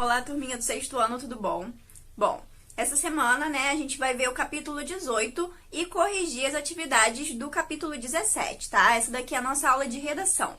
Olá, turminha do sexto ano, tudo bom? Bom, essa semana, né, a gente vai ver o capítulo 18 e corrigir as atividades do capítulo 17, tá? Essa daqui é a nossa aula de redação.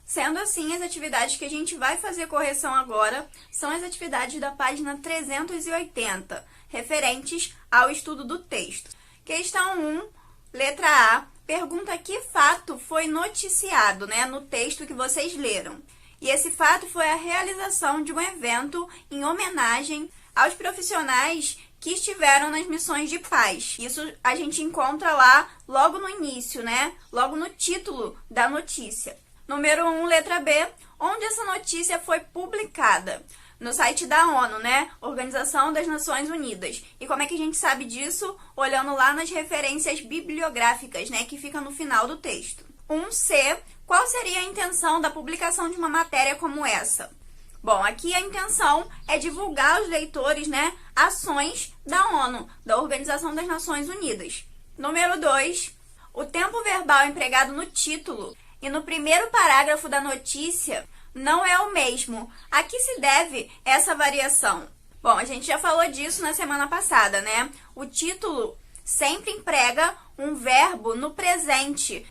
Sendo assim, as atividades que a gente vai fazer correção agora são as atividades da página 380, referentes ao estudo do texto. Questão 1, letra A, pergunta que fato foi noticiado, né, no texto que vocês leram. E esse fato foi a realização de um evento em homenagem aos profissionais que estiveram nas missões de paz. Isso a gente encontra lá logo no início, né? Logo no título da notícia. Número 1, letra B, onde essa notícia foi publicada? No site da ONU, né? Organização das Nações Unidas. E como é que a gente sabe disso? Olhando lá nas referências bibliográficas, né? Que fica no final do texto. 1C, qual seria a intenção da publicação de uma matéria como essa? Bom, aqui a intenção é divulgar aos leitores, né, ações da ONU, da Organização das Nações Unidas. Número 2, o tempo verbal empregado no título e no primeiro parágrafo da notícia não é o mesmo. A que se deve essa variação? Bom, a gente já falou disso na semana passada, né? O título sempre emprega um verbo no presente,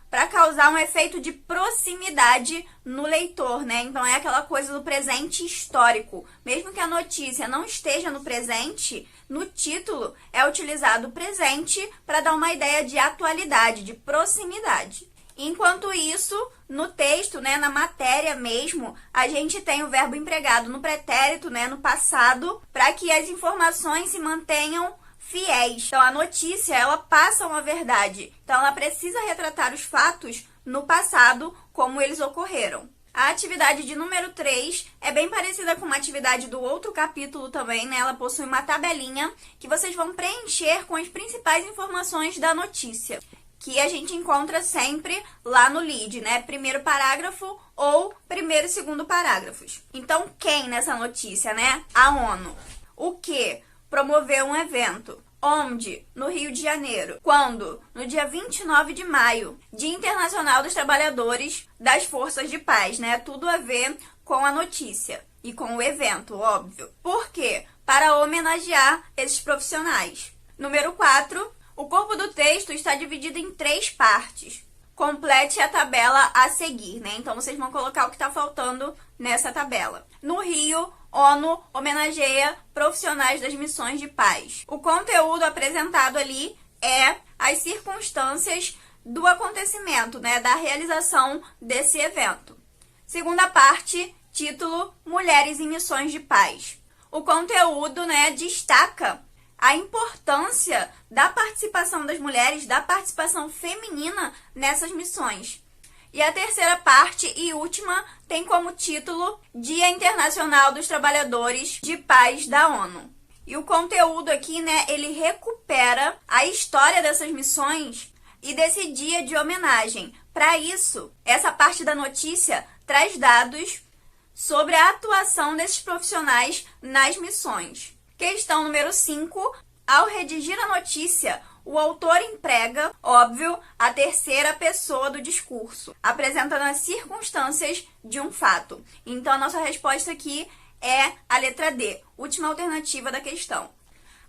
para causar um efeito de proximidade no leitor, né? Então, é aquela coisa do presente histórico. Mesmo que a notícia não esteja no presente, no título é utilizado o presente para dar uma ideia de atualidade, de proximidade. Enquanto isso, no texto, né, na matéria mesmo, a gente tem o verbo empregado no pretérito, né, no passado, para que as informações se mantenham fiéis. Então, a notícia, ela passa uma verdade. Então, ela precisa retratar os fatos no passado, como eles ocorreram. A atividade de número 3 é bem parecida com uma atividade do outro capítulo também, né? Ela possui uma tabelinha que vocês vão preencher com as principais informações da notícia, que a gente encontra sempre lá no lead, né? Primeiro parágrafo ou primeiro e segundo parágrafos. Então, quem nessa notícia, né? A ONU. O que? Promoveu um evento. Onde? No Rio de Janeiro. Quando? No dia 29 de maio, Dia Internacional dos Trabalhadores das Forças de Paz, né? Tudo a ver com a notícia e com o evento, óbvio. Por quê? Para homenagear esses profissionais. Número 4, o corpo do texto está dividido em 3 partes. Complete a tabela a seguir, né? Então, vocês vão colocar o que está faltando nessa tabela. No Rio, ONU homenageia profissionais das missões de paz. O conteúdo apresentado ali é as circunstâncias do acontecimento, né? Da realização desse evento. Segunda parte, título Mulheres em Missões de Paz. O conteúdo, né, destaca a importância da participação das mulheres, da participação feminina nessas missões. E a terceira parte e última tem como título Dia Internacional dos Trabalhadores de Paz da ONU. E o conteúdo aqui, né, ele recupera a história dessas missões e desse dia de homenagem. Para isso, essa parte da notícia traz dados sobre a atuação desses profissionais nas missões. Questão número 5. Ao redigir a notícia, o autor emprega, óbvio, a terceira pessoa do discurso, apresentando as circunstâncias de um fato. Então, a nossa resposta aqui é a letra D, última alternativa da questão.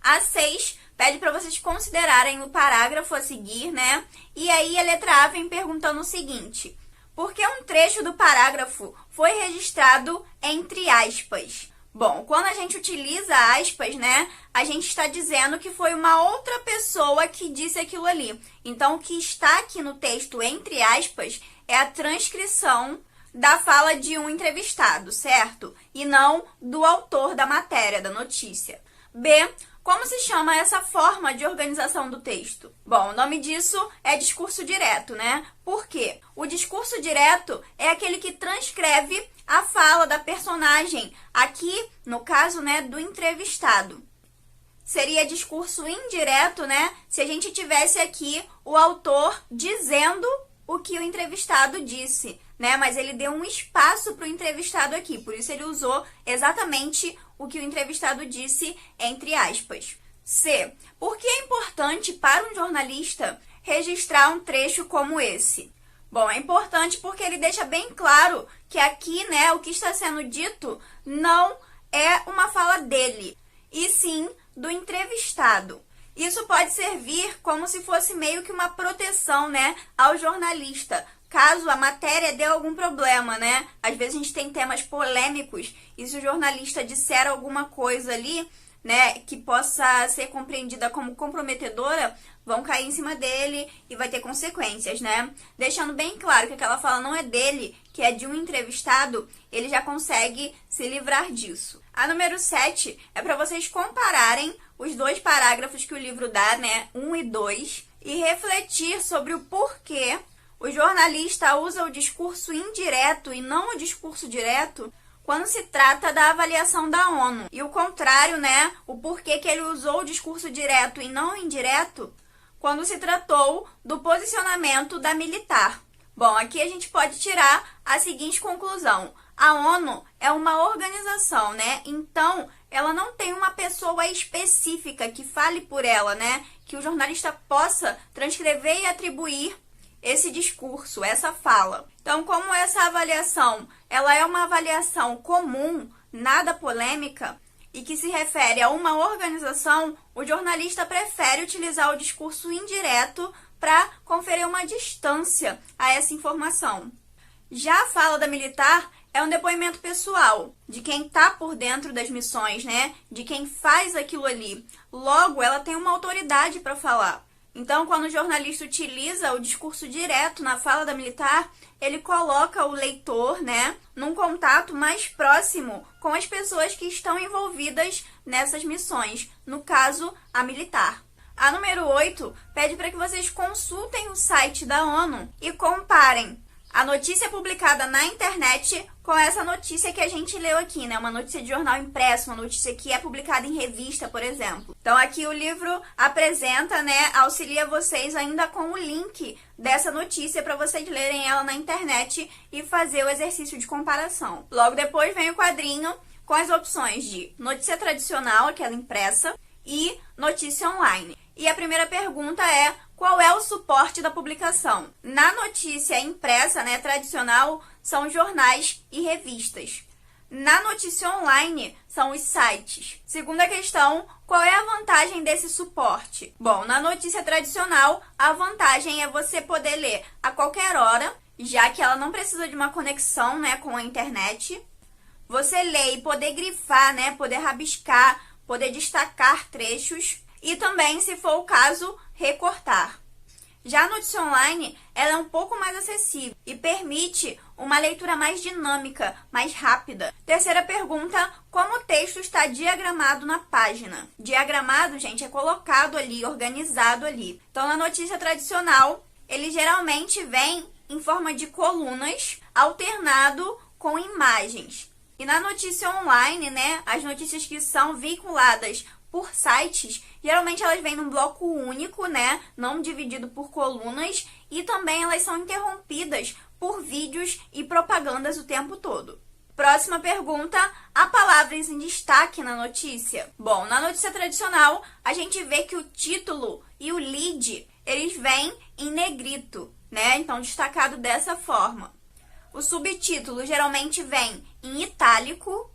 A 6 pede para vocês considerarem o parágrafo a seguir, né? E aí a letra A vem perguntando o seguinte: por que um trecho do parágrafo foi registrado entre aspas? Bom, quando a gente utiliza aspas, né, a gente está dizendo que foi uma outra pessoa que disse aquilo ali. Então, o que está aqui no texto, entre aspas, é a transcrição da fala de um entrevistado, certo? E não do autor da matéria, da notícia. B, como se chama essa forma de organização do texto? Bom, o nome disso é discurso direto, né? Por quê? O discurso direto é aquele que transcreve a fala da personagem, aqui, no caso, né, do entrevistado. Seria discurso indireto, né, se a gente tivesse aqui o autor dizendo o que o entrevistado disse, né, mas ele deu um espaço para o entrevistado aqui, por isso ele usou exatamente o que o entrevistado disse entre aspas. C. Por que é importante para um jornalista registrar um trecho como esse? Bom, é importante porque ele deixa bem claro que aqui, né, o que está sendo dito não é uma fala dele, e sim do entrevistado. Isso pode servir como se fosse meio que uma proteção, né, ao jornalista, caso a matéria dê algum problema, né? Às vezes a gente tem temas polêmicos e se o jornalista disser alguma coisa ali, né, que possa ser compreendida como comprometedora, vão cair em cima dele e vai ter consequências, né? Deixando bem claro que aquela fala não é dele, que é de um entrevistado, ele já consegue se livrar disso. A número 7 é para vocês compararem os dois parágrafos que o livro dá, né, 1 e 2, e refletir sobre o porquê o jornalista usa o discurso indireto e não o discurso direto quando se trata da avaliação da ONU. E o contrário, né, o porquê que ele usou o discurso direto e não o indireto quando se tratou do posicionamento da militar. Bom, aqui a gente pode tirar a seguinte conclusão. A ONU é uma organização, né? Então, ela não tem uma pessoa específica que fale por ela, né? Que o jornalista possa transcrever e atribuir esse discurso, essa fala. Então, como essa avaliação, ela é uma avaliação comum, nada polêmica, e que se refere a uma organização, o jornalista prefere utilizar o discurso indireto para conferir uma distância a essa informação. Já a fala da militar é um depoimento pessoal, de quem está por dentro das missões, né? De quem faz aquilo ali. Logo, ela tem uma autoridade para falar. Então, quando o jornalista utiliza o discurso direto na fala da militar, ele coloca o leitor, né, num contato mais próximo com as pessoas que estão envolvidas nessas missões, no caso, a militar. A número 8 pede para que vocês consultem o site da ONU e comparem a notícia publicada na internet com essa notícia que a gente leu aqui, né? Uma notícia de jornal impresso, uma notícia que é publicada em revista, por exemplo. Então, aqui o livro apresenta, né, auxilia vocês ainda com o link dessa notícia para vocês lerem ela na internet e fazer o exercício de comparação. Logo depois vem o quadrinho com as opções de notícia tradicional, aquela impressa, e notícia online. E a primeira pergunta é: qual é o suporte da publicação? Na notícia impressa, né, tradicional, são jornais e revistas. Na notícia online, são os sites. Segunda questão, qual é a vantagem desse suporte? Bom, na notícia tradicional, a vantagem é você poder ler a qualquer hora, já que ela não precisa de uma conexão, né, com a internet. Você lê e poder grifar, né, poder rabiscar, poder destacar trechos e também, se for o caso, recortar. Já a notícia online, ela é um pouco mais acessível e permite uma leitura mais dinâmica, mais rápida. Terceira pergunta, como o texto está diagramado na página? Diagramado, gente, é colocado ali, organizado ali. Então, na notícia tradicional, ele geralmente vem em forma de colunas, alternado com imagens. E na notícia online, né, as notícias que são veiculadas por sites, geralmente elas vêm num bloco único, né, não dividido por colunas, e também elas são interrompidas por vídeos e propagandas o tempo todo. Próxima pergunta, há palavras em destaque na notícia? Bom, na notícia tradicional, a gente vê que o título e o lead, eles vêm em negrito, né, então destacado dessa forma. O subtítulo geralmente vem em itálico,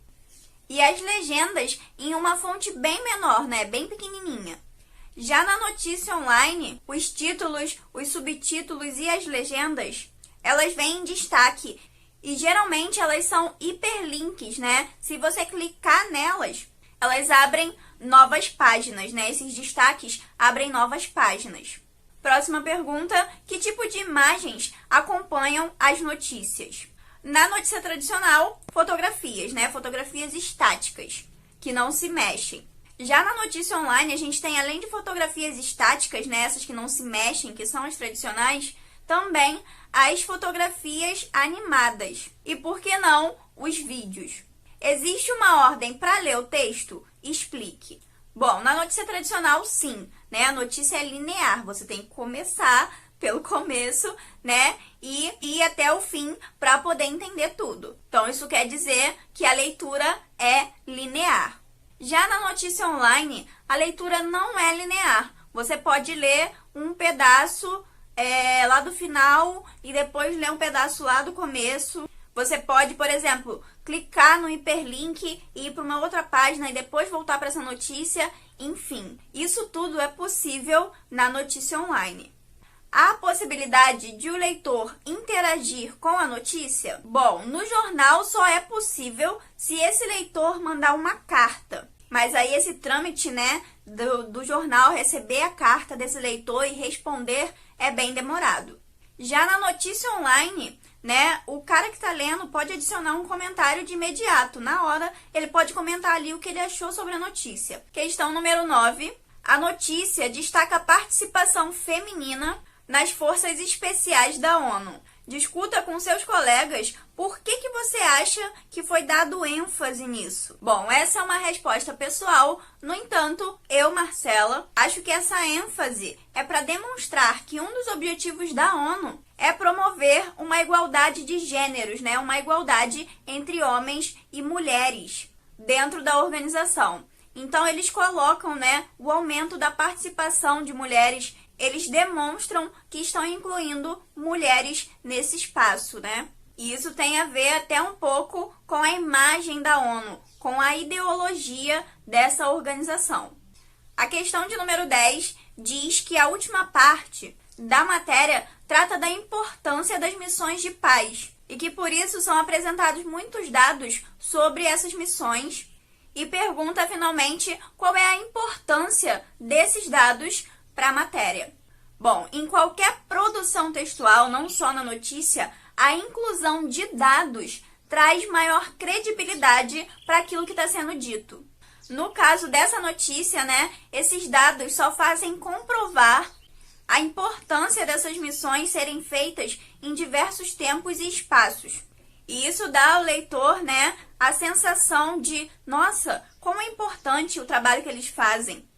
e as legendas em uma fonte bem menor, né? Bem pequenininha. Já na notícia online, os títulos, os subtítulos e as legendas, elas vêm em destaque. E geralmente elas são hiperlinks, né? Se você clicar nelas, elas abrem novas páginas, né? Esses destaques abrem novas páginas. Próxima pergunta, que tipo de imagens acompanham as notícias? Na notícia tradicional, fotografias, né? Fotografias estáticas, que não se mexem. Já na notícia online, a gente tem, além de fotografias estáticas, né? Essas que não se mexem, que são as tradicionais, também as fotografias animadas. E por que não os vídeos? Existe uma ordem para ler o texto? Explique. Bom, na notícia tradicional, sim, né? A notícia é linear, você tem que começar pelo começo, né, e ir até o fim para poder entender tudo. Então, isso quer dizer que a leitura é linear. Já na notícia online, a leitura não é linear. Você pode ler um pedaço lá do final e depois ler um pedaço lá do começo. Você pode, por exemplo, clicar no hiperlink e ir para uma outra página e depois voltar para essa notícia. Enfim, isso tudo é possível na notícia online. Há a possibilidade de o leitor interagir com a notícia? Bom, no jornal só é possível se esse leitor mandar uma carta. Mas aí esse trâmite, né, do jornal receber a carta desse leitor e responder é bem demorado. Já na notícia online, né, o cara que está lendo pode adicionar um comentário de imediato. Na hora, ele pode comentar ali o que ele achou sobre a notícia. Questão número 9. A notícia destaca a participação feminina nas forças especiais da ONU. Discuta com seus colegas por que você acha que foi dado ênfase nisso. Bom, essa é uma resposta pessoal. No entanto, eu, Marcela, acho que essa ênfase é para demonstrar que um dos objetivos da ONU é promover uma igualdade de gêneros, né? Uma igualdade entre homens e mulheres dentro da organização. Então, eles colocam, né, o aumento da participação de mulheres. Eles demonstram que estão incluindo mulheres nesse espaço, né? E isso tem a ver até um pouco com a imagem da ONU, com a ideologia dessa organização. A questão de número 10 diz que a última parte da matéria trata da importância das missões de paz e que por isso são apresentados muitos dados sobre essas missões e pergunta finalmente qual é a importância desses dados para a matéria. Bom, em qualquer produção textual, não só na notícia, a inclusão de dados traz maior credibilidade para aquilo que está sendo dito. No caso dessa notícia, né, esses dados só fazem comprovar a importância dessas missões serem feitas em diversos tempos e espaços. E isso dá ao leitor, né, a sensação de, nossa, como é importante o trabalho que eles fazem.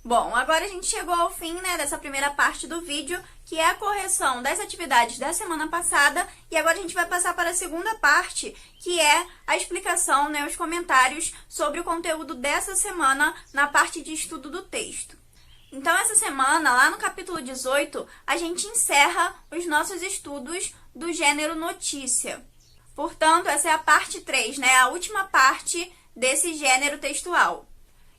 Bom, agora a gente chegou ao fim, né, dessa primeira parte do vídeo, que é a correção das atividades da semana passada, e agora a gente vai passar para a segunda parte, que é a explicação, né, os comentários sobre o conteúdo dessa semana na parte de estudo do texto. Então, essa semana, lá no capítulo 18, a gente encerra os nossos estudos do gênero notícia. Portanto, essa é a parte 3, né, a última parte desse gênero textual.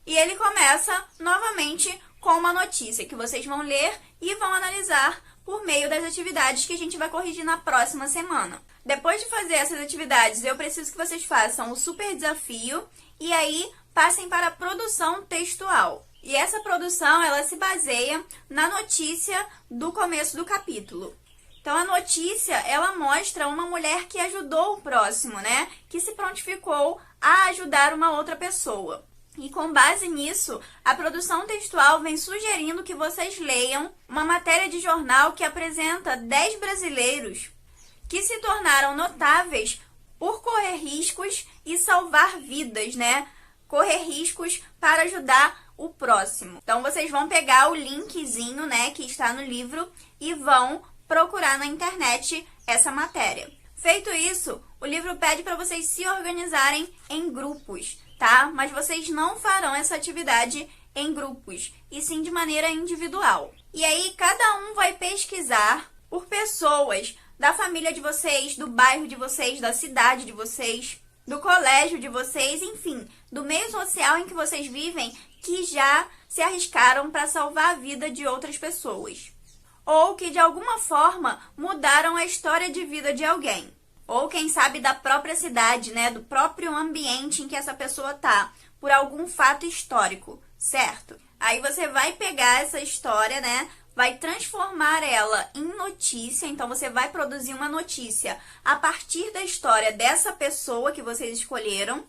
E ele começa novamente com uma notícia que vocês vão ler e vão analisar por meio das atividades que a gente vai corrigir na próxima semana. Depois de fazer essas atividades, eu preciso que vocês façam o super desafio e aí passem para a produção textual. E essa produção, ela se baseia na notícia do começo do capítulo. Então, a notícia, ela mostra uma mulher que ajudou o próximo, né? Que se prontificou a ajudar uma outra pessoa. E com base nisso, a produção textual vem sugerindo que vocês leiam uma matéria de jornal que apresenta 10 brasileiros que se tornaram notáveis por correr riscos e salvar vidas, né? Correr riscos para ajudar o próximo. Então, vocês vão pegar o linkzinho, né, que está no livro e vão procurar na internet essa matéria. Feito isso, o livro pede para vocês se organizarem em grupos, tá? Mas vocês não farão essa atividade em grupos, e sim de maneira individual. E aí, cada um vai pesquisar por pessoas da família de vocês, do bairro de vocês, da cidade de vocês, do colégio de vocês, enfim, do meio social em que vocês vivem, que já se arriscaram para salvar a vida de outras pessoas. Ou que, de alguma forma, mudaram a história de vida de alguém. Ou, quem sabe, da própria cidade, né? Do próprio ambiente em que essa pessoa tá, por algum fato histórico, certo? Aí você vai pegar essa história, né? Vai transformar ela em notícia, então você vai produzir uma notícia a partir da história dessa pessoa que vocês escolheram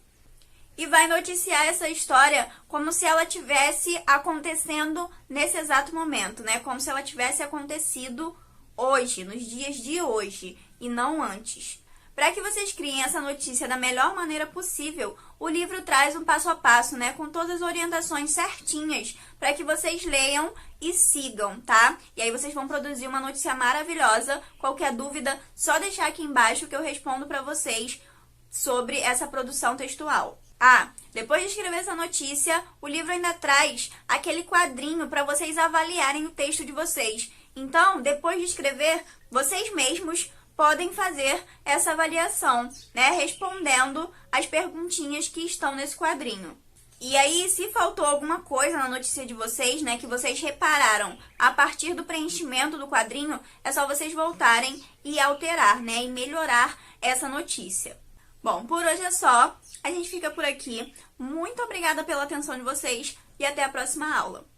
e vai noticiar essa história como se ela tivesse acontecendo nesse exato momento, né? Como se ela tivesse acontecido hoje, nos dias de hoje, e não antes. Para que vocês criem essa notícia da melhor maneira possível, o livro traz um passo a passo, né? Com todas as orientações certinhas, para que vocês leiam e sigam, tá? E aí vocês vão produzir uma notícia maravilhosa. Qualquer dúvida, só deixar aqui embaixo que eu respondo para vocês sobre essa produção textual. Ah, depois de escrever essa notícia, o livro ainda traz aquele quadrinho para vocês avaliarem o texto de vocês. Então, depois de escrever, vocês mesmos podem fazer essa avaliação, né, respondendo as perguntinhas que estão nesse quadrinho. E aí, se faltou alguma coisa na notícia de vocês, né, que vocês repararam a partir do preenchimento do quadrinho, é só vocês voltarem e alterar, né, e melhorar essa notícia. Bom, por hoje é só. A gente fica por aqui. Muito obrigada pela atenção de vocês e até a próxima aula.